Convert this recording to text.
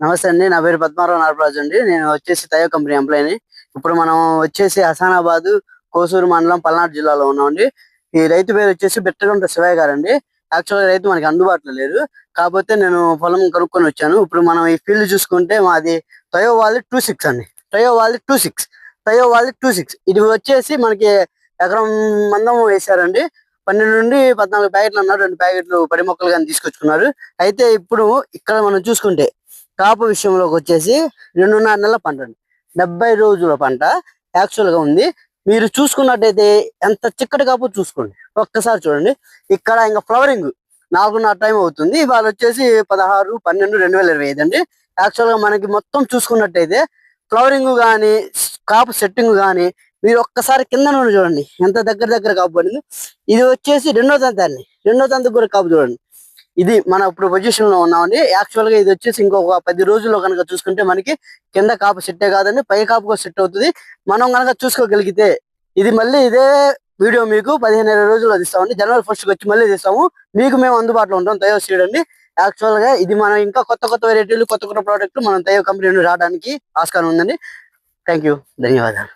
నమస్తే అండి. నా పేరు పద్మారావు నాగరాజు అండి. నేను వచ్చేసి తయో కంపెనీ ఎంప్లాయీని. ఇప్పుడు మనం వచ్చేసి హసానాబాద్, కోసూరు మండలం, పల్నాడు జిల్లాలో ఉన్నామండి. ఈ రైతు పేరు వచ్చేసి బిట్టగుంట శివయ్య గారండి. యాక్చువల్‌గా రైతు మనకి అందుబాటులో లేరు. కాకపోతే నేను పొలం కనుక్కొని వచ్చాను. ఇప్పుడు మనం ఈ ఫీల్డ్ చూసుకుంటే మాది తయో వాళ్ళది 26 అండి. తయో వాళ్ళది 26. తయో వాళ్ళది 26. ఇది వచ్చేసి మనకి ఎకరం మందం వేశారండి. 12-14 ప్యాకెట్లు అన్నారు. 2 ప్యాకెట్లు పడి మొక్కలు గాని తీసుకొచ్చుకున్నారు. అయితే ఇప్పుడు ఇక్కడ మనం చూసుకుంటే కాపు విషయంలోకి వచ్చేసి 2.5 నెలల పంట అండి. 70 రోజుల పంట యాక్చువల్ గా ఉంది. మీరు చూసుకున్నట్టయితే ఎంత చిక్కటి కాపు చూసుకోండి, ఒక్కసారి చూడండి. ఇక్కడ ఇంకా ఫ్లవరింగ్ 4:30 టైం అవుతుంది. ఇవాళ వచ్చేసి 16/12/2025 అండి. యాక్చువల్ గా మనకి మొత్తం చూసుకున్నట్టయితే ఫ్లవరింగ్ కానీ కాపు సెట్టింగ్ కానీ మీరు ఒక్కసారి కింద నుండి చూడండి ఎంత దగ్గర కాపు పడింది. ఇది వచ్చేసి రెండో తంతు కూడా కాపు చూడండి. ఇది మన ఇప్పుడు పొజిషన్ లో ఉన్నామండి. యాక్చువల్ గా ఇది వచ్చేసి ఇంకొక 10 రోజుల్లో కనుక చూసుకుంటే మనకి కింద కాపు సెట్టే కాదండి, పై కాపు కూడా సెట్ అవుతుంది. మనం కనుక చూసుకోగలిగితే ఇది మళ్ళీ ఇదే వీడియో మీకు 15-20 రోజుల్లో తీస్తామండి. జనవరి 1st వచ్చి మళ్ళీ తీస్తాము. మీకు మేము అందుబాటులో ఉంటాం. తయో సీడ్ అండి. యాక్చువల్ గా ఇది మనం ఇంకా కొత్త వెరైటీలు, కొత్త ప్రోడక్ట్లు మనం తయో కంపెనీ నుండి రావడానికి ఆస్కారం ఉందండి. థ్యాంక్ యూ, ధన్యవాదాలు.